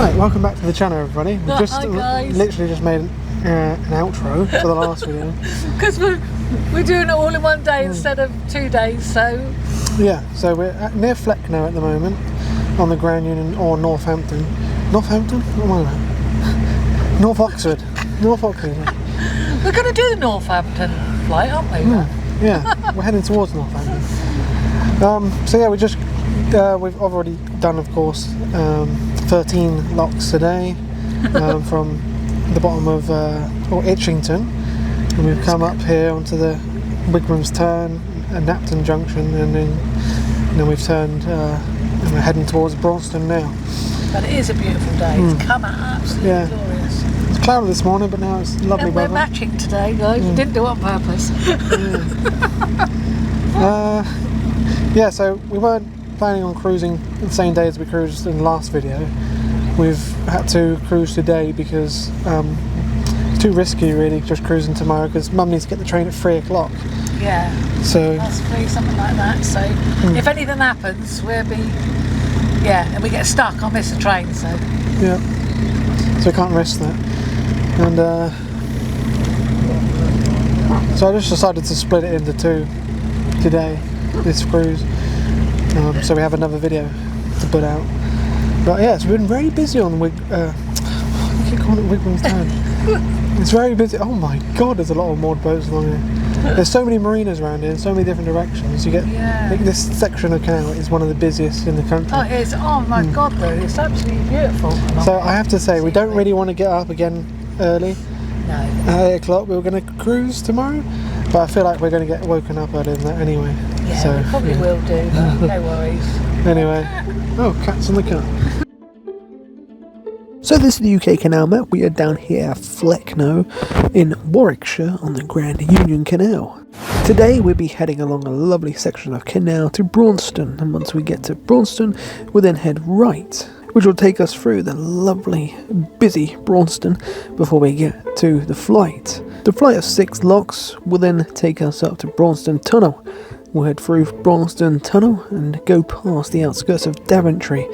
Right, welcome back to the channel, everybody. We just Hi guys. literally just made an outro for the last video. Because we're doing it all in one day instead of 2 days, so... Yeah, so we're near Flecknoe at the moment, on the Grand Union, or Northampton. Northampton? What am I about? North Oxford. North Oxford, yeah. We're going to do the Northampton flight, aren't we? Yeah, we're heading towards Northampton. So yeah, we've already done, of course, 13 locks today from the bottom of Itchington, and we've come up here onto the Wigram's Turn, Norton Junction, and then we've turned and we're heading towards Braunston now. But it is a beautiful day. It's come out absolutely glorious. It's cloudy this morning, but now it's lovely And weather. we're matching today, guys. We didn't do it on purpose. Yeah, so we weren't planning on cruising the same day as we cruised in the last video. We've had to cruise today because it's too risky, really, just cruising tomorrow, because Mum needs to get the train at 3 o'clock. Yeah, So that's free, something like that. So if anything happens, we'll be... Yeah, and we get stuck, I'll miss the train, so... yeah, so we can't risk that. And so I just decided to split it into two today, this cruise. So we have another video to put out. But yeah, it's been very busy on I keep calling it Wigram's Turn. It's very busy. Oh my god, there's a lot of moored boats along here. There's so many marinas around here in so many different directions. You get this section of canal is one of the busiest in the country. Oh, it is. Oh my god, Lou, it's absolutely beautiful. So I have to say, we don't really want to get up again early. No. At 8 o'clock, we were going to cruise tomorrow, but I feel like we're going to get woken up earlier than that anyway. Yeah, so, we probably will do, but no worries. Anyway, oh, cats on the cut. So this is the UK canal map. We are down here at Flecknoe in Warwickshire on the Grand Union Canal. Today we'll be heading along a lovely section of canal to Braunston, and once we get to Braunston we'll then head right, which will take us through the lovely busy Braunston before we get to the flight. The flight of 6 locks will then take us up to Braunston Tunnel. We'll head through Braunston Tunnel and go past the outskirts of Daventry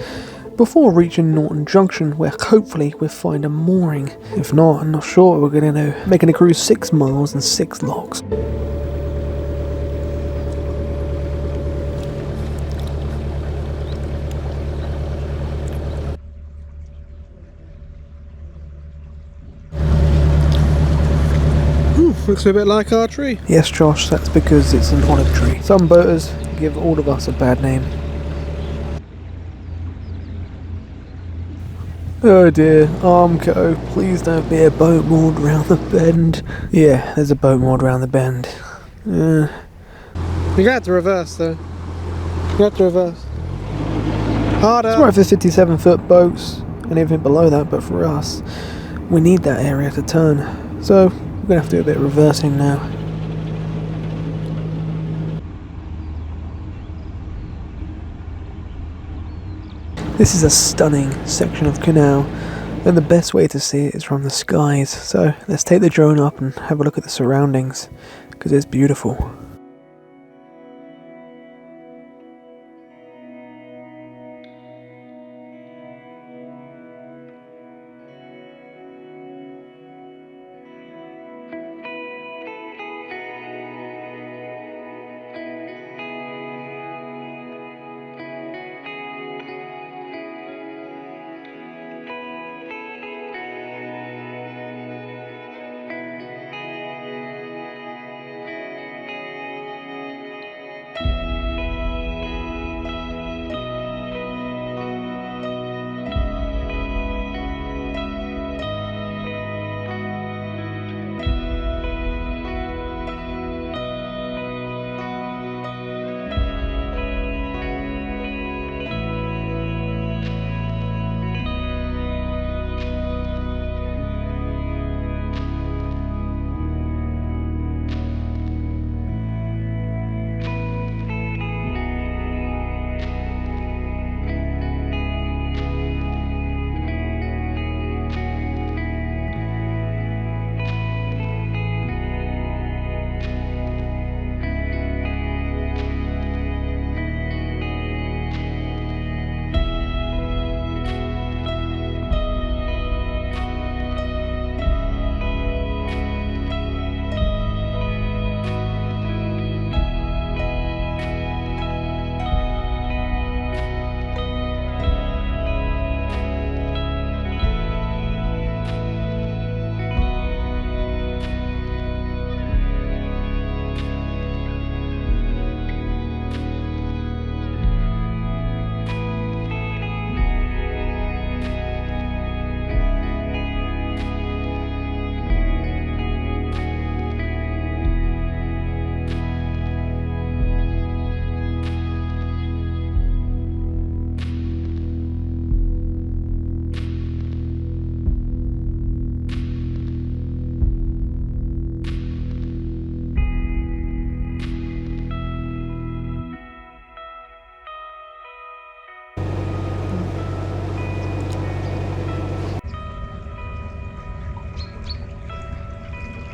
before reaching Norton Junction, where hopefully we'll find a mooring. If not, I'm not sure what we're going to do. Making a cruise 6 miles and 6 locks. Looks a bit like our tree. Yes, Josh, that's because it's an olive tree. Some boaters give all of us a bad name. Oh dear, Armco, please don't be a boat moored round the bend. Yeah, there's a boat moored round the bend. You have to reverse though. You have to reverse. Harder! It's right for 57-foot boats and everything below that, but for us, we need that area to turn. So, we're going to have to do a bit of reversing now. This is a stunning section of canal, and the best way to see it is from the skies. So let's take the drone up and have a look at the surroundings, because it's beautiful.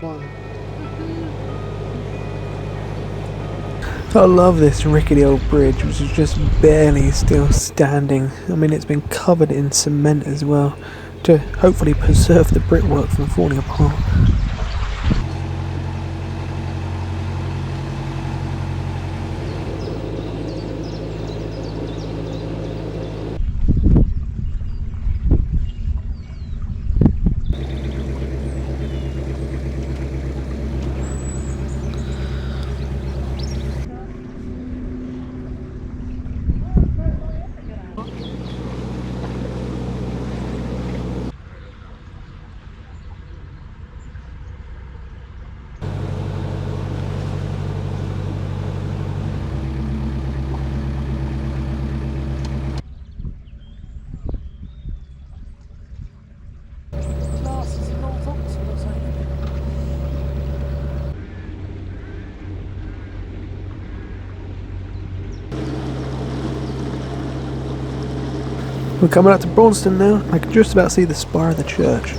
one. I love this rickety old bridge, which is just barely still standing. I mean, it's been covered in cement as well, to hopefully preserve the brickwork from falling apart. We're coming up to Braunston now. I can just about see the spire of the church.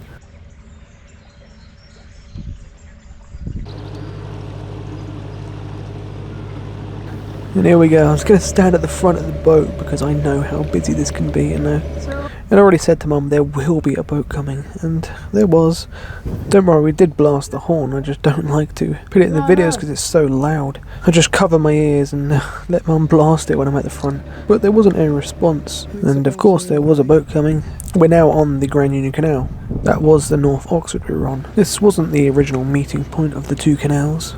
And here we go. I was going to stand at the front of the boat because I know how busy this can be, and I already said to Mum there will be a boat coming, and there was. Don't worry, we did blast the horn. I just don't like to put it in the videos because it's so loud. I just cover my ears and let Mum blast it when I'm at the front. But there wasn't any response, and of course there was a boat coming. We're now on the Grand Union Canal. That was the North Oxford we were on. This wasn't the original meeting point of the two canals.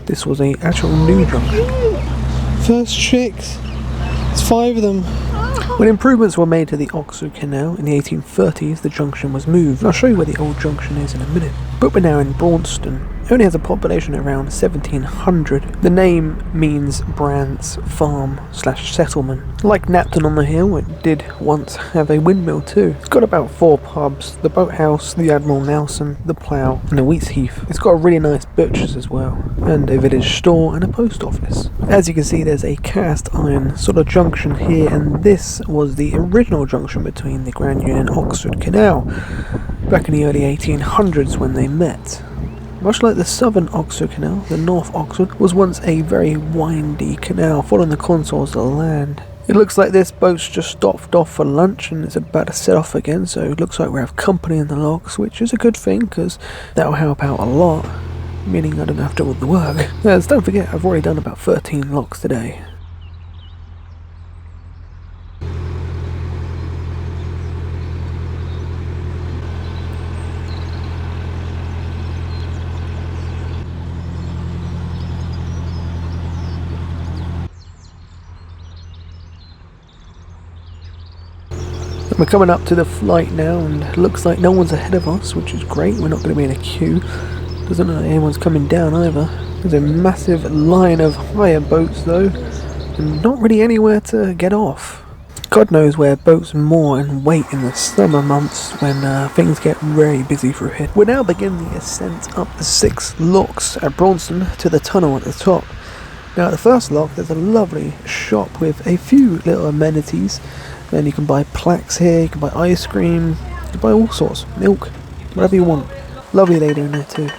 This was an actual new junction. First chicks. There's 5 of them. When improvements were made to the Oxford Canal in the 1830s, the junction was moved. I'll show you where the old junction is in a minute. But we're now in Braunston. It only has a population of around 1,700. The name means Brant's farm / settlement. Like Napton on the Hill, it did once have a windmill too. It's got about 4 pubs, the Boathouse, the Admiral Nelson, the Plough and the Wheatsheath. It's got a really nice butcher's as well, and a village store and a post office. As you can see, there's a cast iron sort of junction here, and this was the original junction between the Grand Union and Oxford Canal back in the early 1800s when they met. Much like the southern Oxford Canal, the North Oxford was once a very windy canal following the contours of the land. It looks like this boat's just stopped off for lunch and it's about to set off again, so it looks like we have company in the locks, which is a good thing because that'll help out a lot, meaning I don't have to do all the work. Don't forget, I've already done about 13 locks today. We're coming up to the flight now, and it looks like no one's ahead of us, which is great. We're not going to be in a queue. Doesn't look like anyone's coming down either. There's a massive line of hire boats though, and not really anywhere to get off. God knows where boats moor and wait in the summer months when things get very busy through here. We're now beginning the ascent up the 6 locks at Braunston to the tunnel at the top. Now at the first lock there's a lovely shop with a few little amenities. And you can buy plaques here, you can buy ice cream, you can buy all sorts, milk, whatever you want. Lovely lady in there too.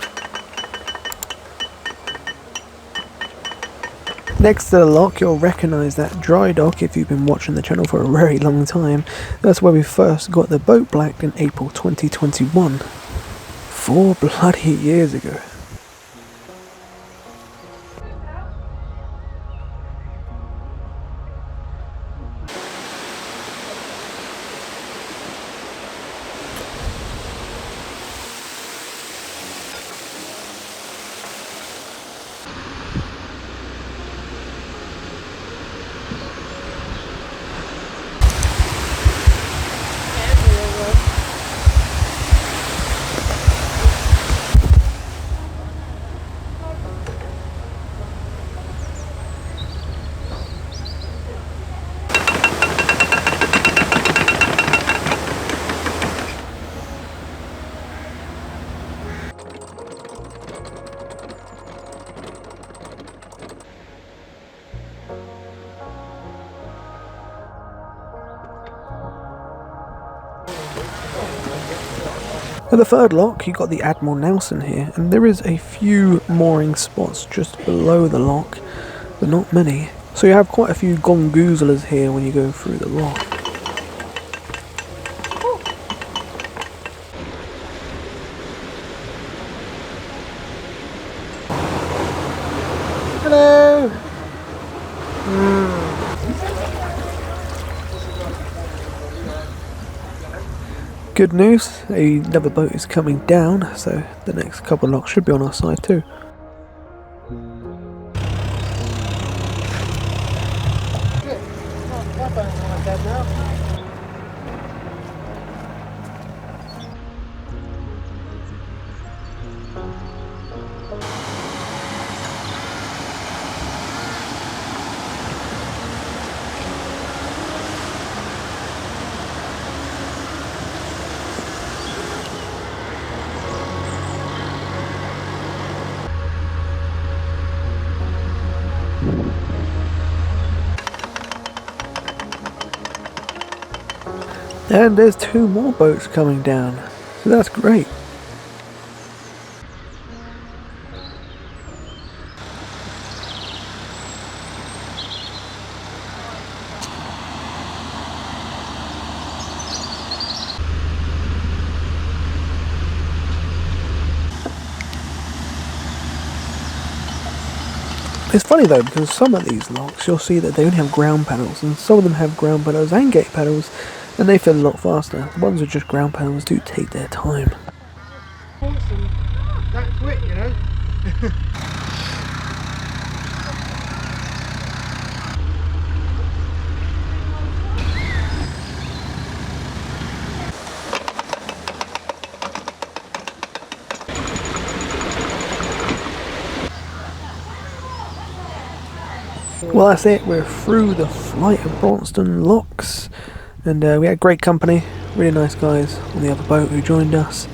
Next to the lock, you'll recognise that dry dock if you've been watching the channel for a very long time. That's where we first got the boat blacked in April 2021. 4 bloody years ago. At the third lock, you've got the Admiral Nelson here, and there is a few mooring spots just below the lock, but not many. So you have quite a few gongoozlers here when you go through the lock. Hello! Good news, another boat is coming down, so the next couple of locks should be on our side too. And there's two more boats coming down, so that's great. It's funny though, because some of these locks you'll see that they only have ground paddles, and some of them have ground paddles and gate paddles, and they fill a lot faster. The ones with just ground paddles do take their time. Awesome. That quick, you know. Well, that's it. We're through the flight of Braunston locks, and we had great company, really nice guys on the other boat who joined us,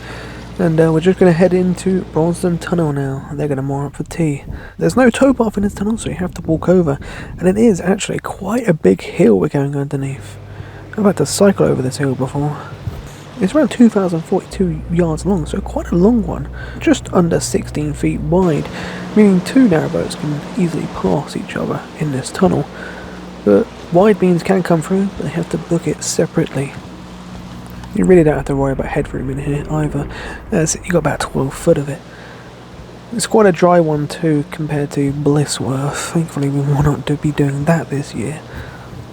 and we're just going to head into Braunston Tunnel now. They're going to moor up for tea. There's no towpath in this tunnel, so you have to walk over, and it is actually quite a big hill we're going underneath. I've had to cycle over this hill before. It's around 2,042 yards long, so quite a long one. Just under 16 feet wide, meaning two narrowboats can easily pass each other in this tunnel. But wide beams can come through, but they have to book it separately. You really don't have to worry about headroom in here either, as you got about 12 foot of it. It's quite a dry one too compared to Blissworth. Thankfully we will not be doing that this year.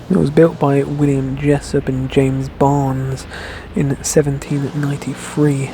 It was built by William Jessup and James Barnes in 1793.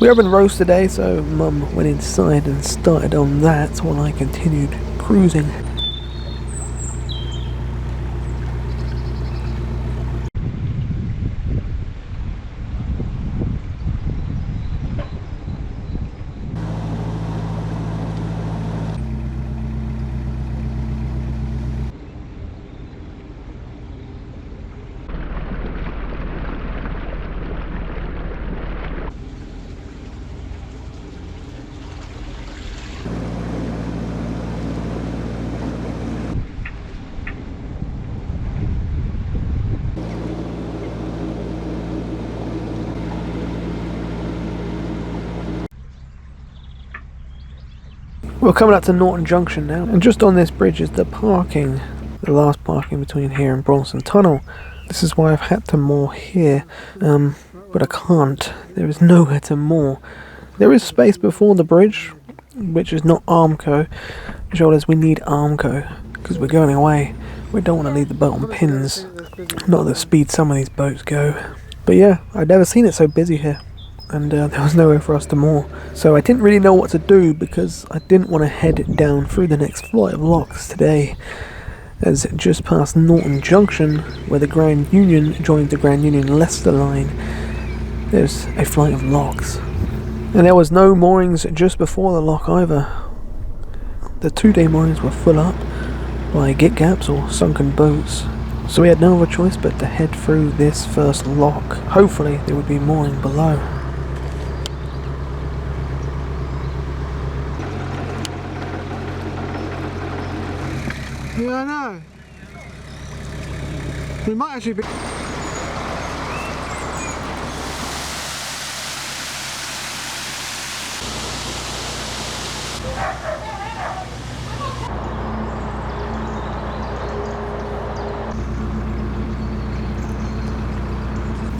We opened roast today, so Mum went inside and started on that while I continued cruising. We're coming up to Norton Junction now, and just on this bridge is the parking, the last parking between here and Braunston Tunnel. This is why I've had to moor here, but I can't. There is nowhere to moor. There is space before the bridge, which is not Armco. Shoulders, we need Armco, because we're going away. We don't want to leave the boat on pins, not at the speed some of these boats go. But yeah, I'd never seen it so busy here, and there was nowhere for us to moor. So I didn't really know what to do because I didn't want to head down through the next flight of locks today, as just past Norton Junction, where the Grand Union joins the Grand Union Leicester line, there's a flight of locks. And there was no moorings just before the lock either. The 2-day moorings were full up by git gaps or sunken boats, so we had no other choice but to head through this first lock. Hopefully there would be mooring below. Yeah, I know. We might actually be...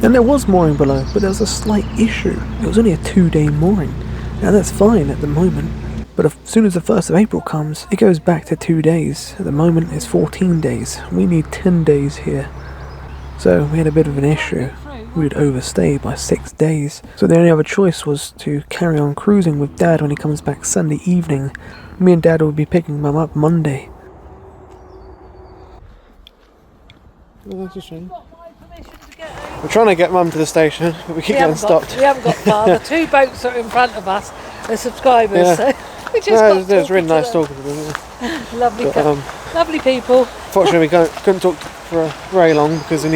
And there was mooring below, but there was a slight issue. It was only a 2-day mooring. Now that's fine at the moment, but as soon as the 1st of April comes, it goes back to 2 days. At the moment it's 14 days. We need 10 days here. So we had a bit of an issue. We would overstay by 6 days. So the only other choice was to carry on cruising with Dad when he comes back Sunday evening. Me and Dad would be picking Mum up Monday. Well, that's a shame. We're trying to get Mum to the station, but we keep getting stopped. We haven't got far. The 2 boats that are in front of us are subscribers, Yeah. so we just No, got it's really talking nice to them. talking to them. Lovely, But, lovely people. Fortunately, we couldn't talk for very long because we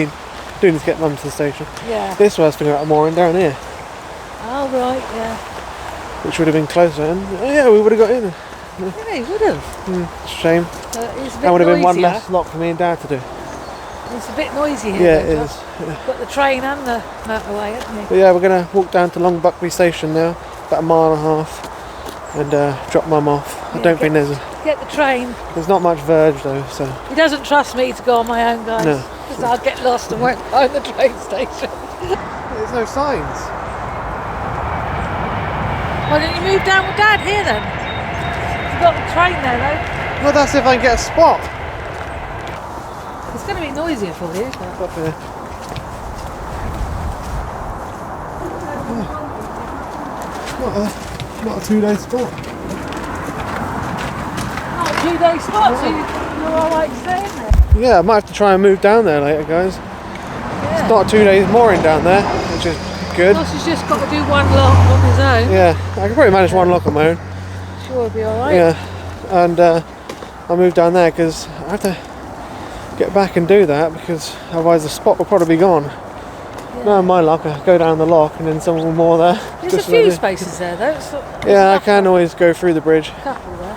do need to get Mum to the station. Yeah. This was thinking about a mooring down here, Oh right, yeah. which would have been closer, and yeah, we would have got in. Yeah, you would have. It's a shame. It's a bit That would have been one noisier. less lock for me and Dad to do. It's a bit noisy here. Yeah, it though, is. Josh. Got the train and the motorway, haven't you? But yeah, we're going to walk down to Long Buckby Station now, about 1.5 miles, and drop Mum off. I Yeah, don't think Get the train. there's not much verge though, so He doesn't trust me to go on my own, guys. No. Because I'd get lost and won't find the train station. there's no signs. Why don't you move down with Dad here then? You've got the train there though. Well, that's if I can get a spot. It's going to be noisier for you. But... Up here. Not a 2-day spot. Not a 2-day spot, so you're alright staying there. Yeah, I might have to try and move down there later, guys. Yeah. It's not a 2 days mooring down there, which is good. Josh has just got to do 1 lock on his own. Yeah, I can probably manage 1 lock on my own. Sure, it'll be alright. Yeah, and I'll move down there because I have to get back and do that because otherwise the spot will probably be gone. Now my luck, I go down the lock and then someone will moor there. There's a few spaces there though. Yeah, I can always go through the bridge. A couple there.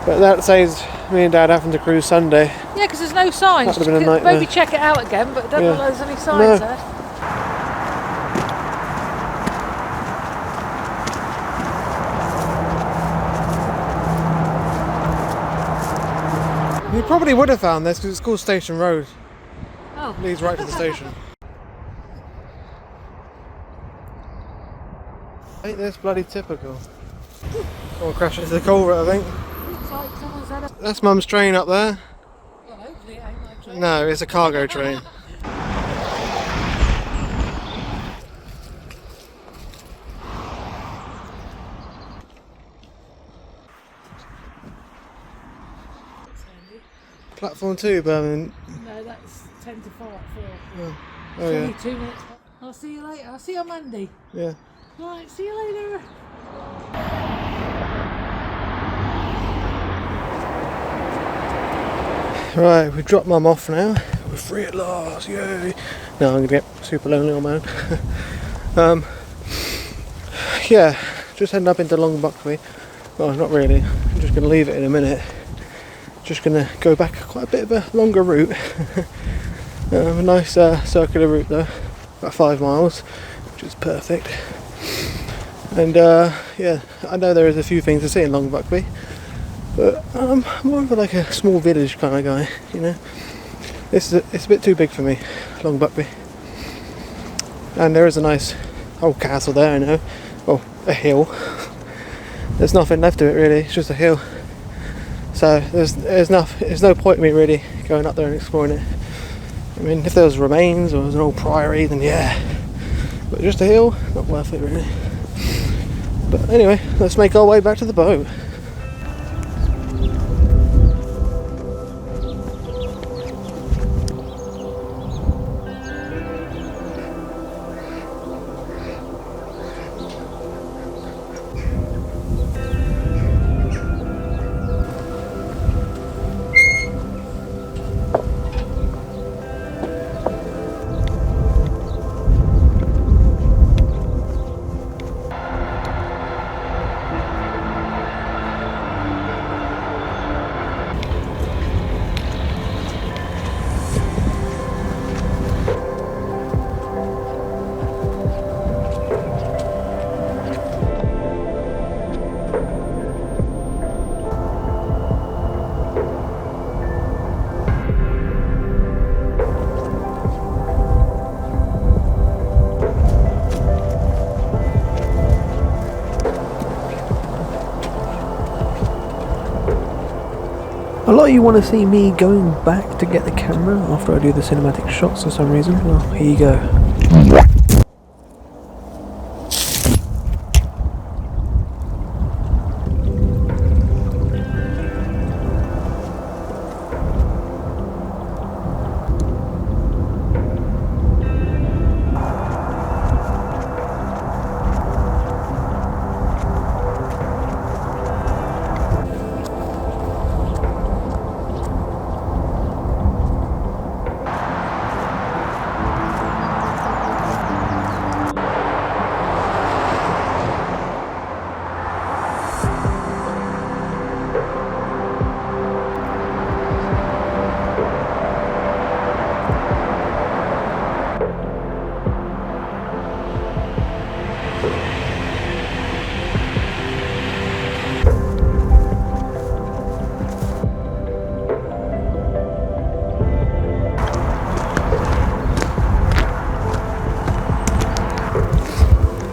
But that saves me and Dad having to cruise Sunday. Yeah, because there's no signs. That would have been a nightmare. Maybe check it out again, but I don't Yeah. know if there's any signs No. there. He probably would have found this because it's called Station Road. Oh. It leads right to the station. Ain't this bloody typical? Someone crashed into the culvert, I think. Looks like someone's had a... That's Mum's train up there. Well, hopefully it ain't my train. No, it's a cargo train. Platform 2, Birmingham. No, that's 10 to 5, 4. Oh, It's only yeah. 2 minutes. I'll see you later. I'll see you on Monday. Yeah. Right, see you later. Right, we've dropped Mum off now. We're free at last, yay! No, I'm gonna get super lonely on my own. Yeah, just heading up into Long Buckby. Well, not really. I'm just gonna leave it in a minute. Just gonna go back quite a bit of a longer route. A nice circular route though, about 5 miles, which is perfect. And yeah, I know there is a few things to see in Long Buckby, but I'm more of like a small village kind of guy, you know. It's a bit too big for me, Long Buckby. And there is a nice old castle there, I know. Well, a hill. There's nothing left of it really, it's just a hill. So there's no point in me really going up there and exploring it. I mean, if there was remains or it was an old priory, then yeah. But just a hill, not worth it really. But anyway, let's make our way back to the boat. A lot of you want to see me going back to get the camera after I do the cinematic shots for some reason. Well, here you go.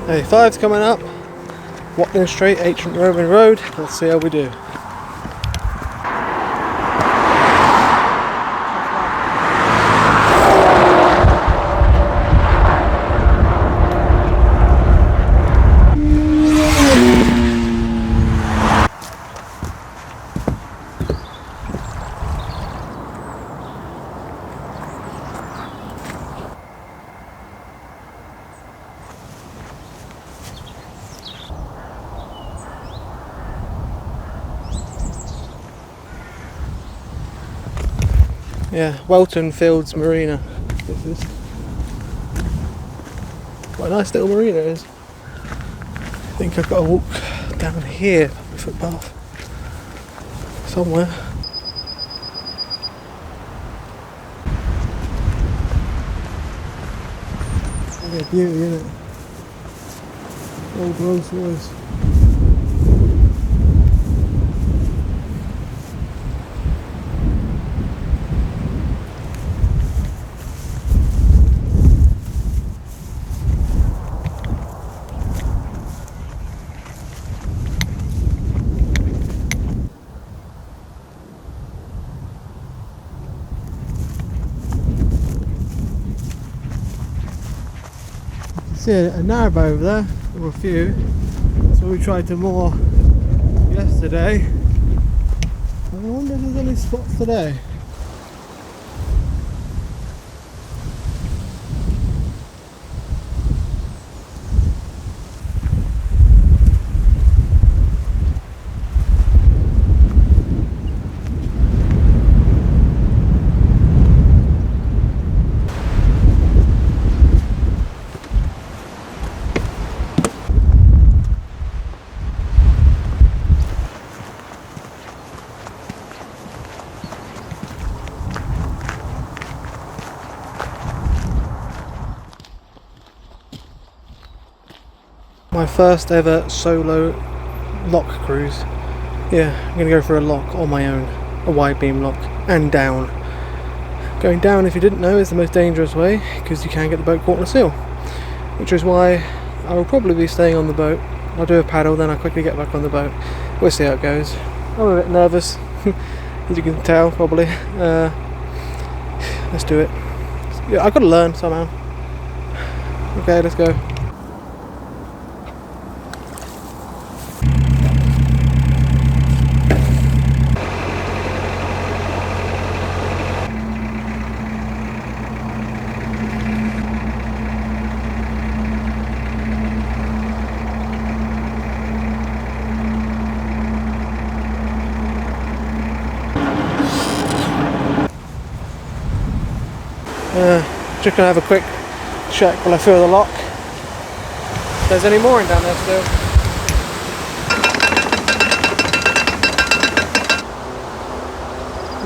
Hey, 5's coming up. Watling Street, Ancient Roman Road. Let's see how we do. Yeah, Welton Fields Marina. This is what a nice little marina it is. I think I've got to walk down here, public footpath, somewhere. Yeah, beauty, isn't it? Old Rolls Royce. See a narrowboat over there, or a few. So we tried to moor yesterday. I wonder if there's any spots today. My first ever solo lock cruise. Yeah, I'm going to go for a lock on my own, a wide beam lock, and down. Going down, if you didn't know, is the most dangerous way, because you can get the boat caught in a seal. Which is why I will probably be staying on the boat. I'll do a paddle, then I'll quickly get back on the boat. We'll see how it goes. I'm a bit nervous, as you can tell probably. Let's do it. Yeah, I've got to learn somehow. Okay, let's go. Just gonna have a quick check while I fill the lock. If there's any mooring down there still.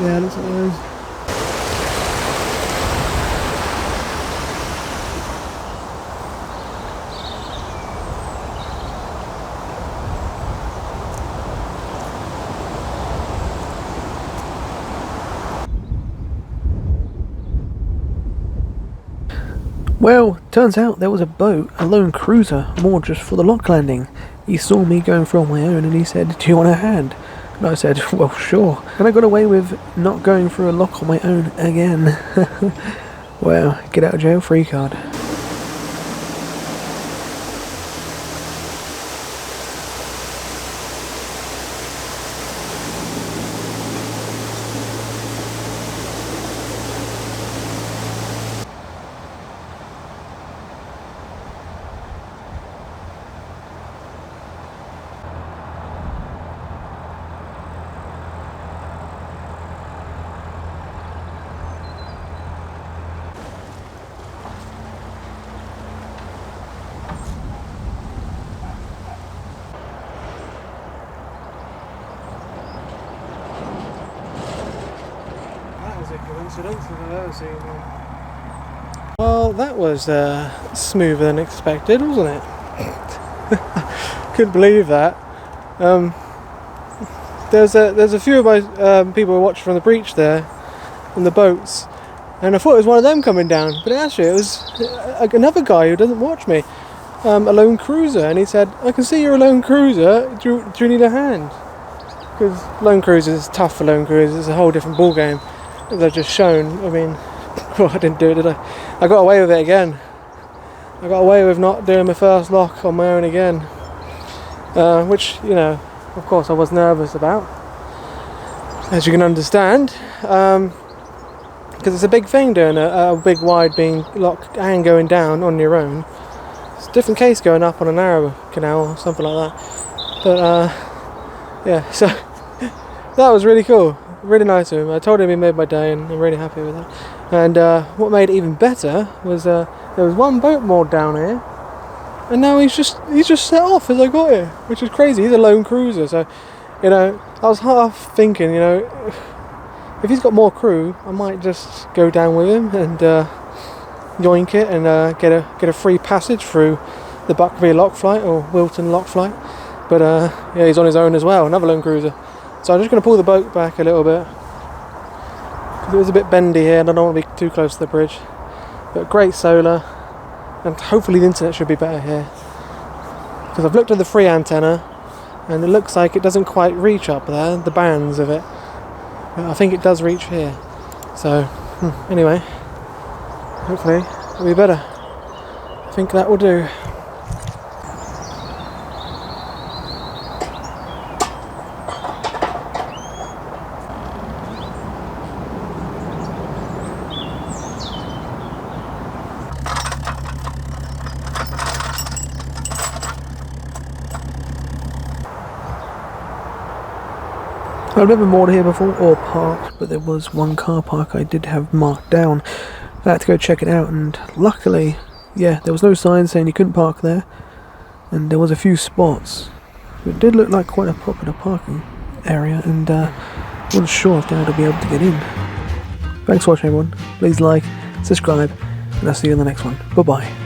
Yeah, looks like there is. Well, turns out there was a boat, a lone cruiser, moored just for the lock landing. He saw me going through on my own and he said, "Do you want a hand?" And I said, "Well, sure." And I got away with not going through a lock on my own again. Well, get out of jail free card. A coincidence if I've ever seen one. Well, that was smoother than expected, wasn't it? Couldn't believe that. There's a few of my people who watched from the breach there, in the boats, and I thought it was one of them coming down, but actually it was another guy who doesn't watch me, a lone cruiser, and he said, "I can see you're a lone cruiser. Do you need a hand?" Because lone cruisers is tough for lone cruisers. It's a whole different ball game. As I've just shown, I mean, well, I didn't do it, did I? I got away with it again. I got away with not doing my first lock on my own again. Which, you know, of course I was nervous about, as you can understand. Because it's a big thing doing a big wide being locked and going down on your own. It's a different case going up on a narrow canal or something like that. But, yeah, so that was really cool. Really nice of him. I told him he made my day and I'm really happy with that. And what made it even better was there was one boat moored down here and now he's just set off as I got here, which is crazy. He's a lone cruiser, so, you know, I was half thinking, you know, if he's got more crew I might just go down with him and yoink it and get a free passage through the Buckby lock flight or Wilton lock flight. But yeah, he's on his own as well, another lone cruiser. So I'm just going to pull the boat back a little bit, because it was a bit bendy here and I don't want to be too close to the bridge. But great solar, and hopefully the internet should be better here, because I've looked at the free antenna and it looks like it doesn't quite reach up there, the bands of it, but I think it does reach here. So anyway, hopefully it'll be better. I think that will do. I've never moored here before or parked, but there was one car park I did have marked down. I had to go check it out, and luckily, yeah, there was no sign saying you couldn't park there, and there was a few spots. It did look like quite a popular parking area, and wasn't sure if Dad would be able to get in. Thanks for watching, everyone. Please like, subscribe, and I'll see you in the next one. Bye bye.